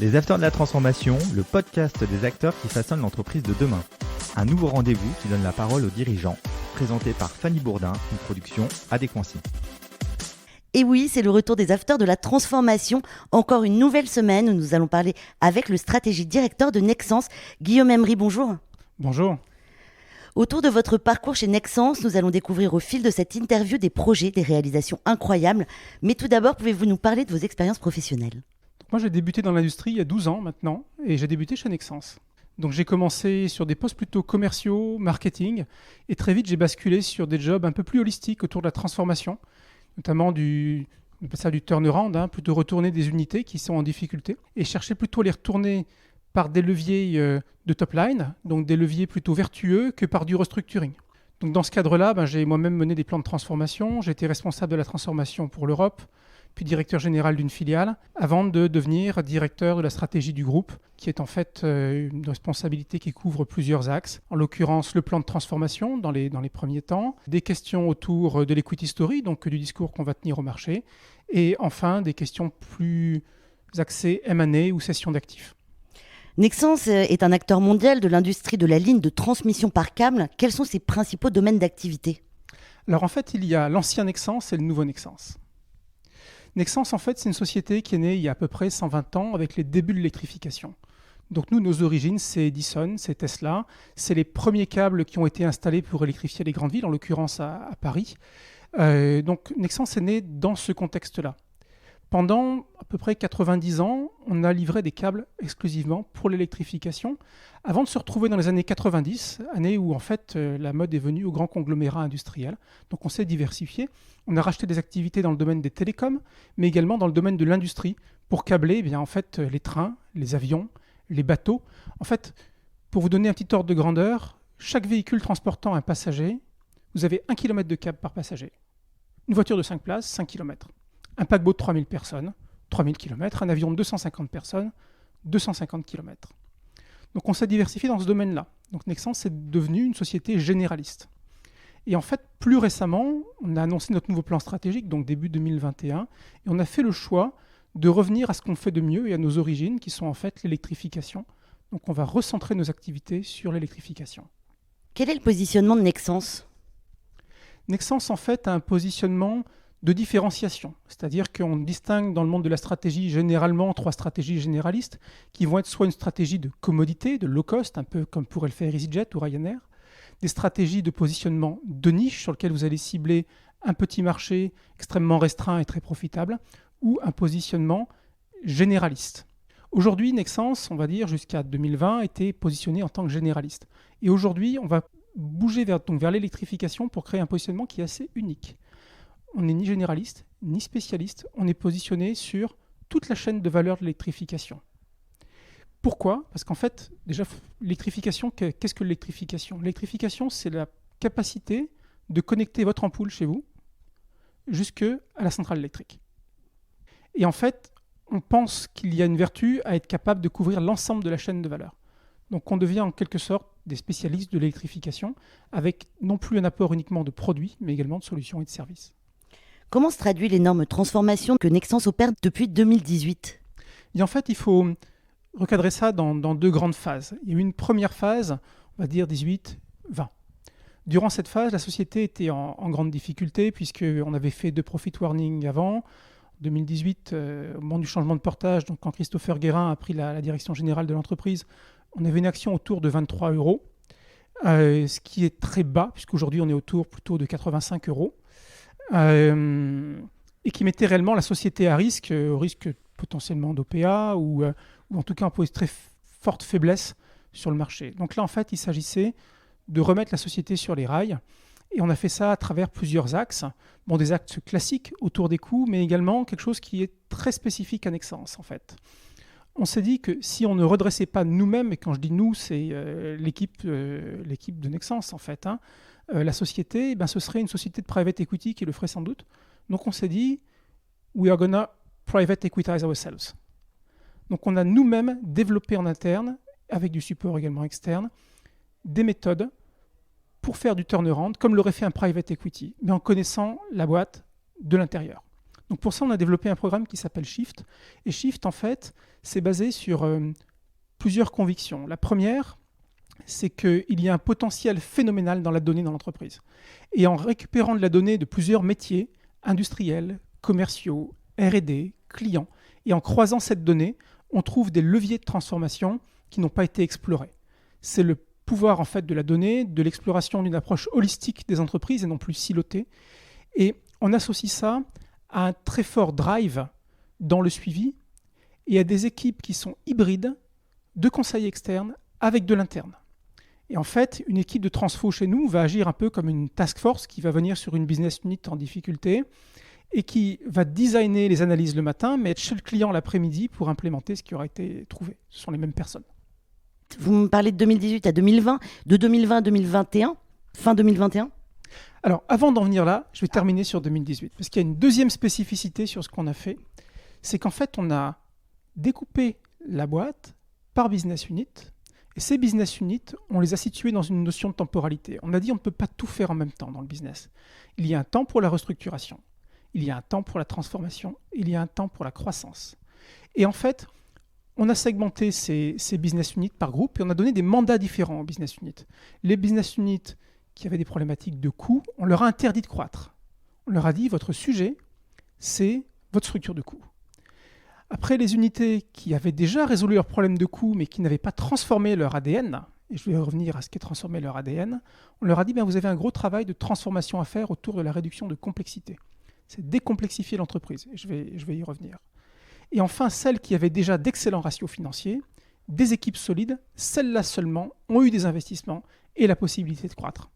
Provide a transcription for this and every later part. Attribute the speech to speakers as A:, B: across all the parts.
A: Les Acteurs de la Transformation, le podcast des acteurs qui façonnent l'entreprise de demain. Un nouveau rendez-vous qui donne la parole aux dirigeants, présenté par Fanny Bourdin, une production Adéquancy.
B: Et oui, c'est le retour des Acteurs de la Transformation. Encore une nouvelle semaine où nous allons parler avec le stratégie directeur de Nexans, Guillaume Emery. Bonjour.
C: Bonjour.
B: Autour de votre parcours chez Nexans, nous allons découvrir au fil de cette interview des projets, des réalisations incroyables. Mais tout d'abord, pouvez-vous nous parler de vos expériences professionnelles ?
C: Moi, j'ai débuté dans l'industrie il y a 12 ans maintenant et j'ai débuté chez Nexans. Donc, j'ai commencé sur des postes plutôt commerciaux, marketing et très vite, j'ai basculé sur des jobs un peu plus holistiques autour de la transformation, notamment on appelle ça du turnaround, plutôt retourner des unités qui sont en difficulté et chercher plutôt à les retourner par des leviers de top line, donc des leviers plutôt vertueux que par du restructuring. Donc, dans ce cadre-là, j'ai moi-même mené des plans de transformation, j'ai été responsable de la transformation pour l'Europe, puis directeur général d'une filiale, avant de devenir directeur de la stratégie du groupe, qui est en fait une responsabilité qui couvre plusieurs axes. En l'occurrence, le plan de transformation dans les premiers temps, des questions autour de l'equity story, donc du discours qu'on va tenir au marché, et enfin des questions plus axées M&A ou cession d'actifs.
B: Nexans est un acteur mondial de l'industrie de la ligne de transmission par câble. Quels sont ses principaux domaines d'activité ?
C: Alors en fait, il y a l'ancien Nexans et le nouveau Nexans. Nexans, en fait, c'est une société qui est née il y a à peu près 120 ans avec les débuts de l'électrification. Donc nous, nos origines, c'est Edison, c'est Tesla. C'est les premiers câbles qui ont été installés pour électrifier les grandes villes, en l'occurrence à Paris. Donc Nexans est né dans ce contexte-là. Pendant à peu près 90 ans, on a livré des câbles exclusivement pour l'électrification, avant de se retrouver dans les années 90, années où en fait la mode est venue au grand conglomérat industriel. Donc on s'est diversifié. On a racheté des activités dans le domaine des télécoms, mais également dans le domaine de l'industrie, pour câbler en fait, les trains, les avions, les bateaux. En fait, pour vous donner un petit ordre de grandeur, chaque véhicule transportant un passager, vous avez 1 km de câble par passager. Une voiture de 5 places, 5 km. Un paquebot de 3000 personnes, 3000 km. Un avion de 250 personnes, 250 km. Donc on s'est diversifié dans ce domaine-là. Donc Nexans est devenu une société généraliste. Et en fait, plus récemment, on a annoncé notre nouveau plan stratégique, donc début 2021, et on a fait le choix de revenir à ce qu'on fait de mieux et à nos origines, qui sont en fait l'électrification. Donc on va recentrer nos activités sur l'électrification.
B: Quel est le positionnement de Nexans ?
C: Nexans, en fait, a un positionnement de différenciation, c'est-à-dire qu'on distingue dans le monde de la stratégie généralement 3 stratégies généralistes qui vont être soit une stratégie de commodité, de low cost, un peu comme pourrait le faire EasyJet ou Ryanair, des stratégies de positionnement de niche sur lesquelles vous allez cibler un petit marché extrêmement restreint et très profitable, ou un positionnement généraliste. Aujourd'hui, Nexans, on va dire jusqu'à 2020, était positionné en tant que généraliste. Et aujourd'hui, on va bouger vers l'électrification pour créer un positionnement qui est assez unique. On n'est ni généraliste, ni spécialiste. On est positionné sur toute la chaîne de valeur de l'électrification. Pourquoi ? Parce qu'en fait, déjà, l'électrification, qu'est-ce que l'électrification ? L'électrification, c'est la capacité de connecter votre ampoule chez vous jusqu'à la centrale électrique. Et en fait, on pense qu'il y a une vertu à être capable de couvrir l'ensemble de la chaîne de valeur. Donc on devient en quelque sorte des spécialistes de l'électrification avec non plus un apport uniquement de produits, mais également de solutions et de services.
B: Comment se traduit l'énorme transformation que Nexans opère depuis 2018 ?
C: Et en fait, il faut recadrer ça dans 2 grandes phases. Il y a eu une première phase, on va dire 18-20. Durant cette phase, la société était en grande difficulté puisqu'on avait fait 2 profit warnings avant. En 2018, au moment du changement de portage, donc quand Christopher Guérin a pris la direction générale de l'entreprise, on avait une action autour de 23 €, ce qui est très bas puisqu'aujourd'hui on est autour plutôt de 85 €. Et qui mettait réellement la société à risque, au risque potentiellement d'OPA ou en tout cas en très forte faiblesse sur le marché. Donc là, en fait, il s'agissait de remettre la société sur les rails et on a fait ça à travers plusieurs axes. Des axes classiques autour des coûts, mais également quelque chose qui est très spécifique à Nexans, en fait. On s'est dit que si on ne redressait pas nous-mêmes, et quand je dis nous, c'est l'équipe de Nexans, en fait, la société, ce serait une société de private equity qui le ferait sans doute. Donc on s'est dit, we are gonna private equitize ourselves. Donc on a nous-mêmes développé en interne, avec du support également externe, des méthodes pour faire du turnaround, comme l'aurait fait un private equity, mais en connaissant la boîte de l'intérieur. Donc pour ça, on a développé un programme qui s'appelle Shift. Et Shift, en fait, c'est basé sur plusieurs convictions. La première, c'est qu'il y a un potentiel phénoménal dans la donnée dans l'entreprise. Et en récupérant de la donnée de plusieurs métiers, industriels, commerciaux, R&D, clients, et en croisant cette donnée, on trouve des leviers de transformation qui n'ont pas été explorés. C'est le pouvoir en fait de la donnée, de l'exploration d'une approche holistique des entreprises et non plus silotée. Et on associe ça à un très fort drive dans le suivi et à des équipes qui sont hybrides de conseils externes avec de l'interne. Et en fait, une équipe de transfo chez nous va agir un peu comme une task force qui va venir sur une business unit en difficulté et qui va designer les analyses le matin, mais être chez le client l'après-midi pour implémenter ce qui aura été trouvé. Ce sont les mêmes personnes.
B: Vous me parlez de 2018 à 2020, de 2020 à 2021, fin 2021 ?
C: Alors, avant d'en venir là, je vais terminer sur 2018, parce qu'il y a une deuxième spécificité sur ce qu'on a fait, c'est qu'en fait, on a découpé la boîte par business unit, et ces business units, on les a situés dans une notion de temporalité. On a dit on ne peut pas tout faire en même temps dans le business. Il y a un temps pour la restructuration, il y a un temps pour la transformation, il y a un temps pour la croissance. Et en fait, on a segmenté ces business units par groupe et on a donné des mandats différents aux business units. Les business units qui avaient des problématiques de coûts, on leur a interdit de croître. On leur a dit, votre sujet, c'est votre structure de coûts. Après, les unités qui avaient déjà résolu leurs problèmes de coûts, mais qui n'avaient pas transformé leur ADN, et je vais revenir à ce qu'est transformer leur ADN, on leur a dit, vous avez un gros travail de transformation à faire autour de la réduction de complexité. C'est décomplexifier l'entreprise, et je vais y revenir. Et enfin, celles qui avaient déjà d'excellents ratios financiers, des équipes solides, celles-là seulement ont eu des investissements et la possibilité de croître.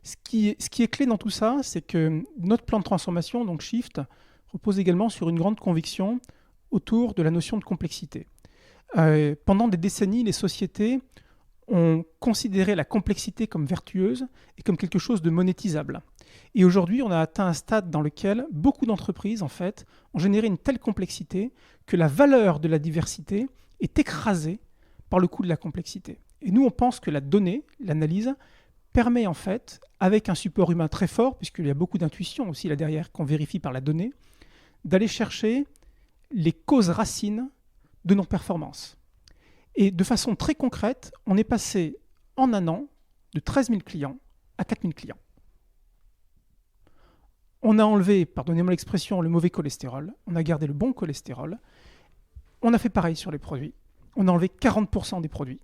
C: Ce qui est clé dans tout ça, c'est que notre plan de transformation, donc Shift, repose également sur une grande conviction autour de la notion de complexité. Pendant des décennies, les sociétés ont considéré la complexité comme vertueuse et comme quelque chose de monétisable. Et aujourd'hui, on a atteint un stade dans lequel beaucoup d'entreprises, en fait, ont généré une telle complexité que la valeur de la diversité est écrasée par le coût de la complexité. Et nous, on pense que la donnée, l'analyse, permet en fait, avec un support humain très fort, puisqu'il y a beaucoup d'intuition aussi là derrière qu'on vérifie par la donnée, d'aller chercher les causes racines de nos performances. Et de façon très concrète, on est passé en un an de 13 000 clients à 4 000 clients. On a enlevé, pardonnez-moi l'expression, le mauvais cholestérol, on a gardé le bon cholestérol. On a fait pareil sur les produits. On a enlevé 40% des produits.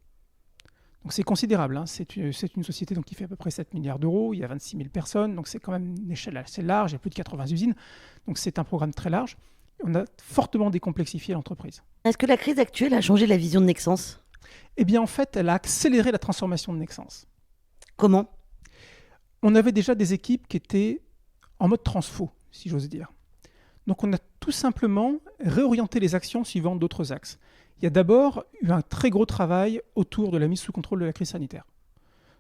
C: Donc c'est considérable, hein. C'est une société donc, qui fait à peu près 7 milliards d'euros, il y a 26 000 personnes, donc c'est quand même une échelle assez large, il y a plus de 80 usines, donc c'est un programme très large. On a fortement décomplexifié l'entreprise.
B: Est-ce que la crise actuelle a changé la vision de Nexans ?
C: Eh bien en fait, elle a accéléré la transformation de Nexans.
B: Comment ?
C: On avait déjà des équipes qui étaient en mode transfo, si j'ose dire. Donc on a tout simplement réorienté les actions suivant d'autres axes. Il y a d'abord eu un très gros travail autour de la mise sous contrôle de la crise sanitaire.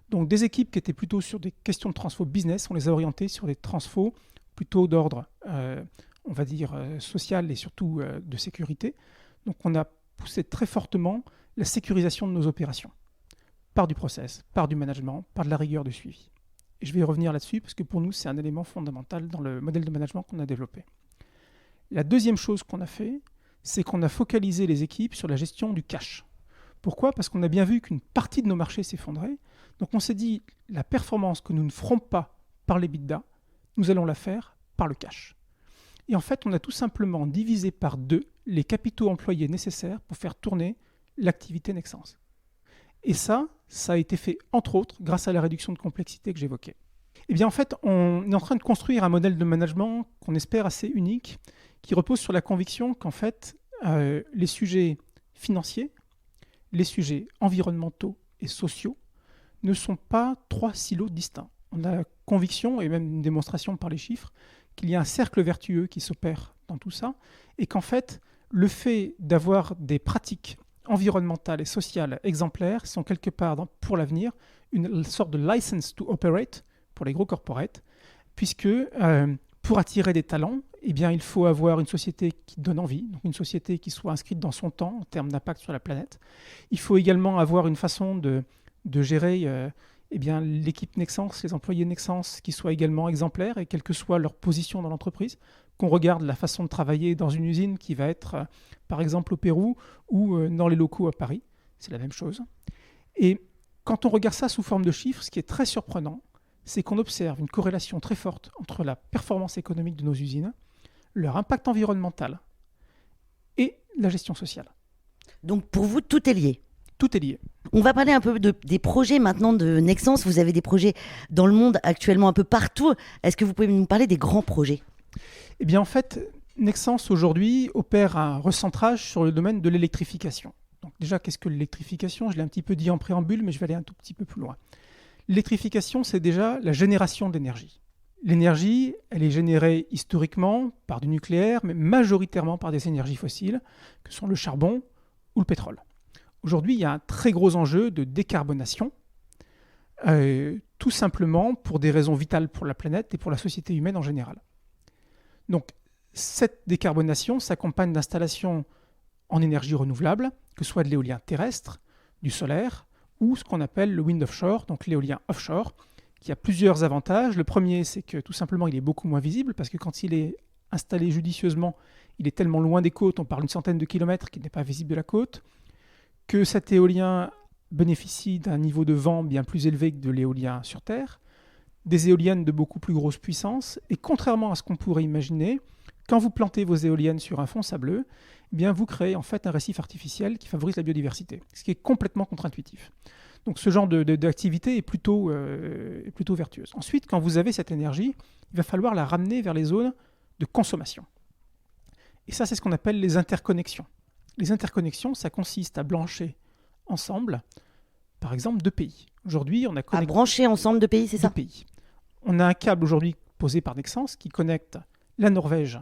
C: Donc des équipes qui étaient plutôt sur des questions de transfo business, on les a orientées sur des transfos plutôt d'ordre, on va dire, social et surtout de sécurité. Donc on a poussé très fortement la sécurisation de nos opérations, par du process, par du management, par de la rigueur de suivi. Et je vais y revenir là-dessus parce que pour nous, c'est un élément fondamental dans le modèle de management qu'on a développé. La deuxième chose qu'on a fait, c'est qu'on a focalisé les équipes sur la gestion du cash. Pourquoi ? Parce qu'on a bien vu qu'une partie de nos marchés s'effondrait. Donc on s'est dit, la performance que nous ne ferons pas par l'EBITDA, nous allons la faire par le cash. Et en fait, on a tout simplement divisé par 2 les capitaux employés nécessaires pour faire tourner l'activité Nexans. Et ça a été fait, entre autres, grâce à la réduction de complexité que j'évoquais. Eh bien, en fait, on est en train de construire un modèle de management qu'on espère assez unique, qui repose sur la conviction qu'en fait, les sujets financiers, les sujets environnementaux et sociaux ne sont pas 3 silos distincts. On a la conviction, et même une démonstration par les chiffres, qu'il y a un cercle vertueux qui s'opère dans tout ça, et qu'en fait, le fait d'avoir des pratiques environnementales et sociales exemplaires sont quelque part, pour l'avenir, une sorte de license to operate pour les gros corporates, puisque pour attirer des talents, eh bien, il faut avoir une société qui donne envie, donc une société qui soit inscrite dans son temps en termes d'impact sur la planète. Il faut également avoir une façon de gérer eh bien, l'équipe Nexans, les employés Nexans, qui soient également exemplaires et quelle que soit leur position dans l'entreprise, qu'on regarde la façon de travailler dans une usine qui va être, par exemple, au Pérou ou dans les locaux à Paris. C'est la même chose. Et quand on regarde ça sous forme de chiffres, ce qui est très surprenant, c'est qu'on observe une corrélation très forte entre la performance économique de nos usines, leur impact environnemental et la gestion sociale.
B: Donc pour vous, tout est lié.
C: Tout est lié.
B: On va parler un peu des projets maintenant de Nexans. Vous avez des projets dans le monde actuellement un peu partout. Est-ce que vous pouvez nous parler des grands projets ?
C: Eh bien, en fait, Nexans aujourd'hui opère un recentrage sur le domaine de l'électrification. Donc déjà, qu'est-ce que l'électrification ? Je l'ai un petit peu dit en préambule, mais je vais aller un tout petit peu plus loin. L'électrification, c'est déjà la génération d'énergie. L'énergie, elle est générée historiquement par du nucléaire, mais majoritairement par des énergies fossiles, que sont le charbon ou le pétrole. Aujourd'hui, il y a un très gros enjeu de décarbonation, tout simplement pour des raisons vitales pour la planète et pour la société humaine en général. Donc, cette décarbonation s'accompagne d'installations en énergie renouvelable, que ce soit de l'éolien terrestre, du solaire, ou ce qu'on appelle le wind offshore, donc l'éolien offshore, qui a plusieurs avantages. Le premier, c'est que tout simplement, il est beaucoup moins visible, parce que quand il est installé judicieusement, il est tellement loin des côtes, on parle d'une centaine de kilomètres, qu'il n'est pas visible de la côte, que cet éolien bénéficie d'un niveau de vent bien plus élevé que de l'éolien sur Terre, des éoliennes de beaucoup plus grosse puissance, et contrairement à ce qu'on pourrait imaginer, quand vous plantez vos éoliennes sur un fond sableux, eh bien vous créez en fait un récif artificiel qui favorise la biodiversité, ce qui est complètement contre-intuitif. Donc ce genre d'activité est plutôt vertueuse. Ensuite, quand vous avez cette énergie, il va falloir la ramener vers les zones de consommation. Et ça, c'est ce qu'on appelle les interconnexions. Les interconnexions, ça consiste à brancher ensemble, par exemple, deux pays. Aujourd'hui, on a connecté...
B: À brancher ensemble deux pays, c'est ça ?
C: Deux pays. On a un câble aujourd'hui posé par Nexans qui connecte la Norvège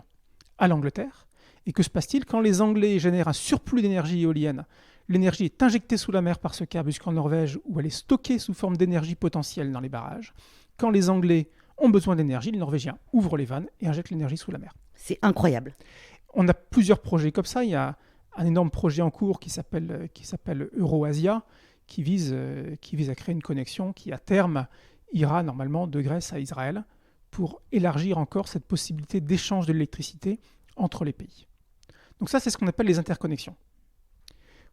C: à l'Angleterre. Et que se passe-t-il quand les Anglais génèrent un surplus d'énergie éolienne ? L'énergie est injectée sous la mer par ce câble jusqu'en Norvège, où elle est stockée sous forme d'énergie potentielle dans les barrages. Quand les Anglais ont besoin d'énergie, les Norvégiens ouvrent les vannes et injectent l'énergie sous la mer.
B: C'est incroyable.
C: On a plusieurs projets comme ça. Il y a un énorme projet en cours qui s'appelle EuroAsia, qui vise à créer une connexion qui, à terme, ira normalement de Grèce à Israël pour élargir encore cette possibilité d'échange de l'électricité entre les pays. Donc ça, c'est ce qu'on appelle les interconnexions.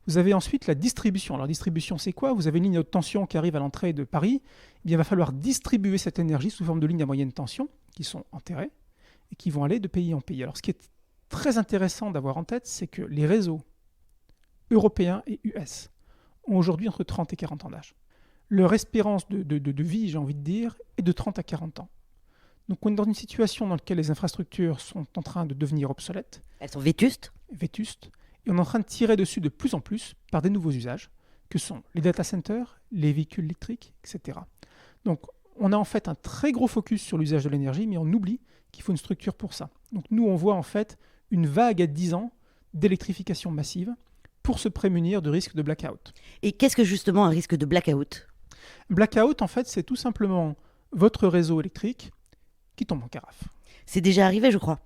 C: Vous avez ensuite la distribution. Alors, distribution, c'est quoi ? Vous avez une ligne haute tension qui arrive à l'entrée de Paris. Eh bien, il va falloir distribuer cette énergie sous forme de lignes à moyenne tension qui sont enterrées et qui vont aller de pays en pays. Alors, ce qui est très intéressant d'avoir en tête, c'est que les réseaux européens et US ont aujourd'hui entre 30 et 40 ans d'âge. Leur espérance de vie, j'ai envie de dire, est de 30 à 40 ans. Donc, on est dans une situation dans laquelle les infrastructures sont en train de devenir obsolètes.
B: Elles sont vétustes.
C: Et on est en train de tirer dessus de plus en plus par des nouveaux usages, que sont les data centers, les véhicules électriques, etc. Donc, on a en fait un très gros focus sur l'usage de l'énergie, mais on oublie qu'il faut une structure pour ça. Donc, nous, on voit en fait une vague à 10 ans d'électrification massive pour se prémunir de risques de blackout.
B: Et qu'est-ce que justement un risque de blackout ?
C: Blackout, en fait, c'est tout simplement votre réseau électrique qui tombe en carafe.
B: C'est déjà arrivé, je crois.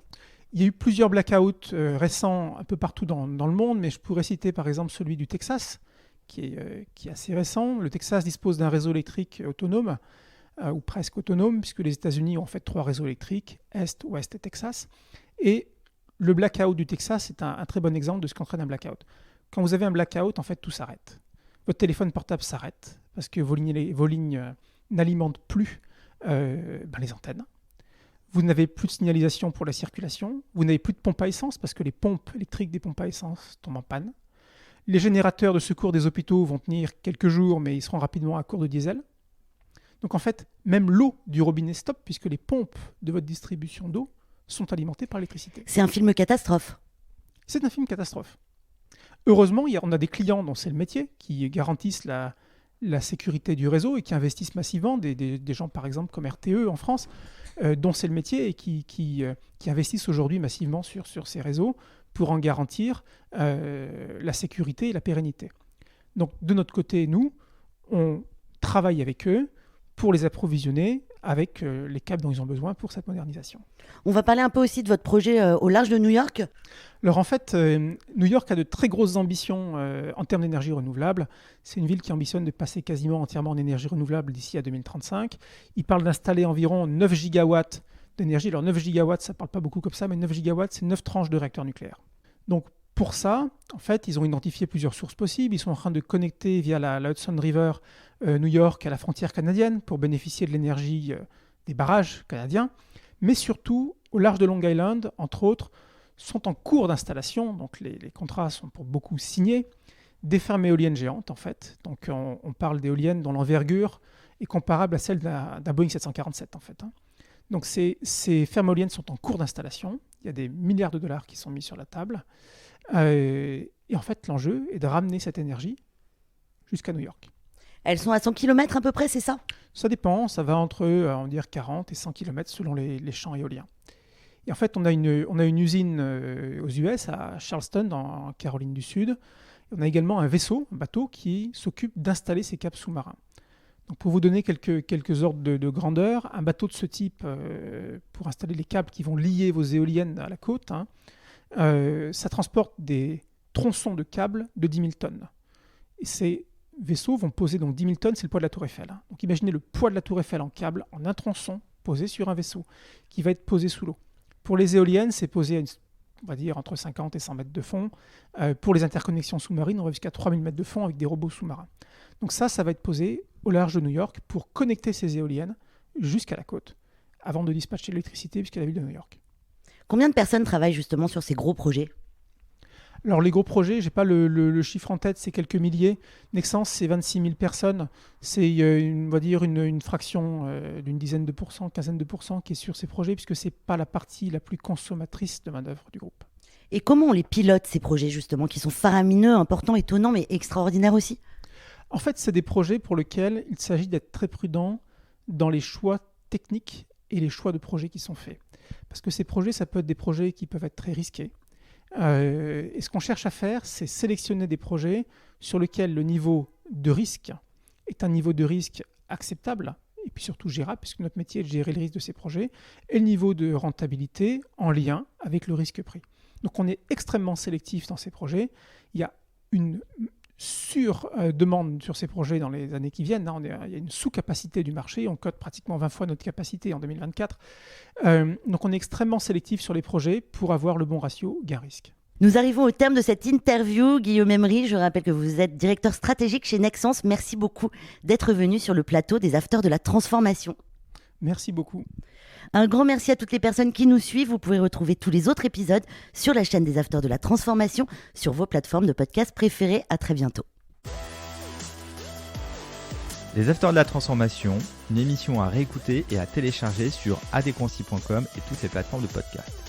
C: Il y a eu plusieurs blackouts récents un peu partout dans le monde, mais je pourrais citer par exemple celui du Texas, qui est assez récent. Le Texas dispose d'un réseau électrique autonome, ou presque autonome, puisque les États-Unis ont en fait 3 réseaux électriques, Est, Ouest et Texas. Et le blackout du Texas est un très bon exemple de ce qu'entraîne un blackout. Quand vous avez un blackout, en fait, tout s'arrête. Votre téléphone portable s'arrête, parce que vos lignes n'alimentent plus les antennes. Vous n'avez plus de signalisation pour la circulation. Vous n'avez plus de pompe à essence parce que les pompes électriques des pompes à essence tombent en panne. Les générateurs de secours des hôpitaux vont tenir quelques jours, mais ils seront rapidement à court de diesel. Donc en fait, même l'eau du robinet stop puisque les pompes de votre distribution d'eau sont alimentées par l'électricité.
B: C'est un film catastrophe.
C: C'est un film catastrophe. Heureusement, on a des clients dont c'est le métier qui garantissent la sécurité du réseau et qui investissent massivement, des gens par exemple comme RTE en France, dont c'est le métier et qui investissent aujourd'hui massivement sur ces réseaux pour en garantir la sécurité et la pérennité. Donc de notre côté, nous, on travaille avec eux pour les approvisionner avec les câbles dont ils ont besoin pour cette modernisation.
B: On va parler un peu aussi de votre projet au large de New York.
C: Alors en fait, New York a de très grosses ambitions en termes d'énergie renouvelable. C'est une ville qui ambitionne de passer quasiment entièrement en énergie renouvelable d'ici à 2035. Il parle d'installer environ 9 gigawatts d'énergie. Alors 9 gigawatts, ça ne parle pas beaucoup comme ça, mais 9 gigawatts, c'est 9 tranches de réacteurs nucléaires. Donc pour ça, en fait, ils ont identifié plusieurs sources possibles. Ils sont en train de connecter via la Hudson River New York à la frontière canadienne pour bénéficier de l'énergie des barrages canadiens. Mais surtout, au large de Long Island, entre autres, sont en cours d'installation, donc les contrats sont pour beaucoup signés, des fermes éoliennes géantes en fait. Donc on parle d'éoliennes dont l'envergure est comparable à celle d'un Boeing 747 en fait. Donc ces fermes éoliennes sont en cours d'installation. Il y a des milliards de dollars qui sont mis sur la table. Et en fait, l'enjeu est de ramener cette énergie jusqu'à New York.
B: Elles sont à 100 km à peu près, c'est ça ?
C: Ça dépend, ça va entre on va dire 40 et 100 km selon les champs éoliens. Et en fait, on a une usine aux US, à Charleston, en Caroline du Sud. On a également un bateau, qui s'occupe d'installer ces câbles sous-marins. Donc pour vous donner quelques ordres de grandeur, un bateau de ce type, pour installer les câbles qui vont lier vos éoliennes à la côte, ça transporte des tronçons de câbles de 10 000 tonnes. Et ces vaisseaux vont poser donc 10 000 tonnes, c'est le poids de la Tour Eiffel. Donc imaginez le poids de la Tour Eiffel en câble, en un tronçon, posé sur un vaisseau, qui va être posé sous l'eau. Pour les éoliennes, c'est posé à on va dire entre 50 et 100 mètres de fond. Pour les interconnexions sous-marines, on va jusqu'à 3000 mètres de fond avec des robots sous-marins. Donc ça va être posé au large de New York pour connecter ces éoliennes jusqu'à la côte, avant de dispatcher l'électricité jusqu'à la ville de New York.
B: Combien de personnes travaillent justement sur ces gros projets ?
C: Alors les gros projets, je n'ai pas le chiffre en tête, c'est quelques milliers. Nexans, c'est 26 000 personnes. C'est, on va dire, une fraction d'une dizaine de pourcents, quinzaine de pourcents qui est sur ces projets, puisque ce n'est pas la partie la plus consommatrice de main-d'œuvre du groupe.
B: Et comment on les pilote, ces projets justement, qui sont faramineux, importants, étonnants, mais extraordinaires aussi ?
C: En fait, c'est des projets pour lesquels il s'agit d'être très prudent dans les choix techniques et les choix de projets qui sont faits. Parce que ces projets, ça peut être des projets qui peuvent être très risqués. Et ce qu'on cherche à faire, c'est sélectionner des projets sur lesquels le niveau de risque est un niveau de risque acceptable et puis surtout gérable, puisque notre métier est de gérer le risque de ces projets, et le niveau de rentabilité en lien avec le risque pris. Donc on est extrêmement sélectif dans ces projets. Il y a une sur-demande sur ces projets dans les années qui viennent. Il y a une sous-capacité du marché. On cote pratiquement 20 fois notre capacité en 2024. Donc on est extrêmement sélectif sur les projets pour avoir le bon ratio gain-risque.
B: Nous arrivons au terme de cette interview. Guillaume Emery, je rappelle que vous êtes directeur stratégique chez Nexans. Merci beaucoup d'être venu sur le plateau des Afters de la Transformation.
C: Merci beaucoup.
B: Un grand merci à toutes les personnes qui nous suivent. Vous pouvez retrouver tous les autres épisodes sur la chaîne des Afters de la Transformation, sur vos plateformes de podcast préférées. À très bientôt.
A: Les Afters de la Transformation, une émission à réécouter et à télécharger sur adconci.com et toutes les plateformes de podcast.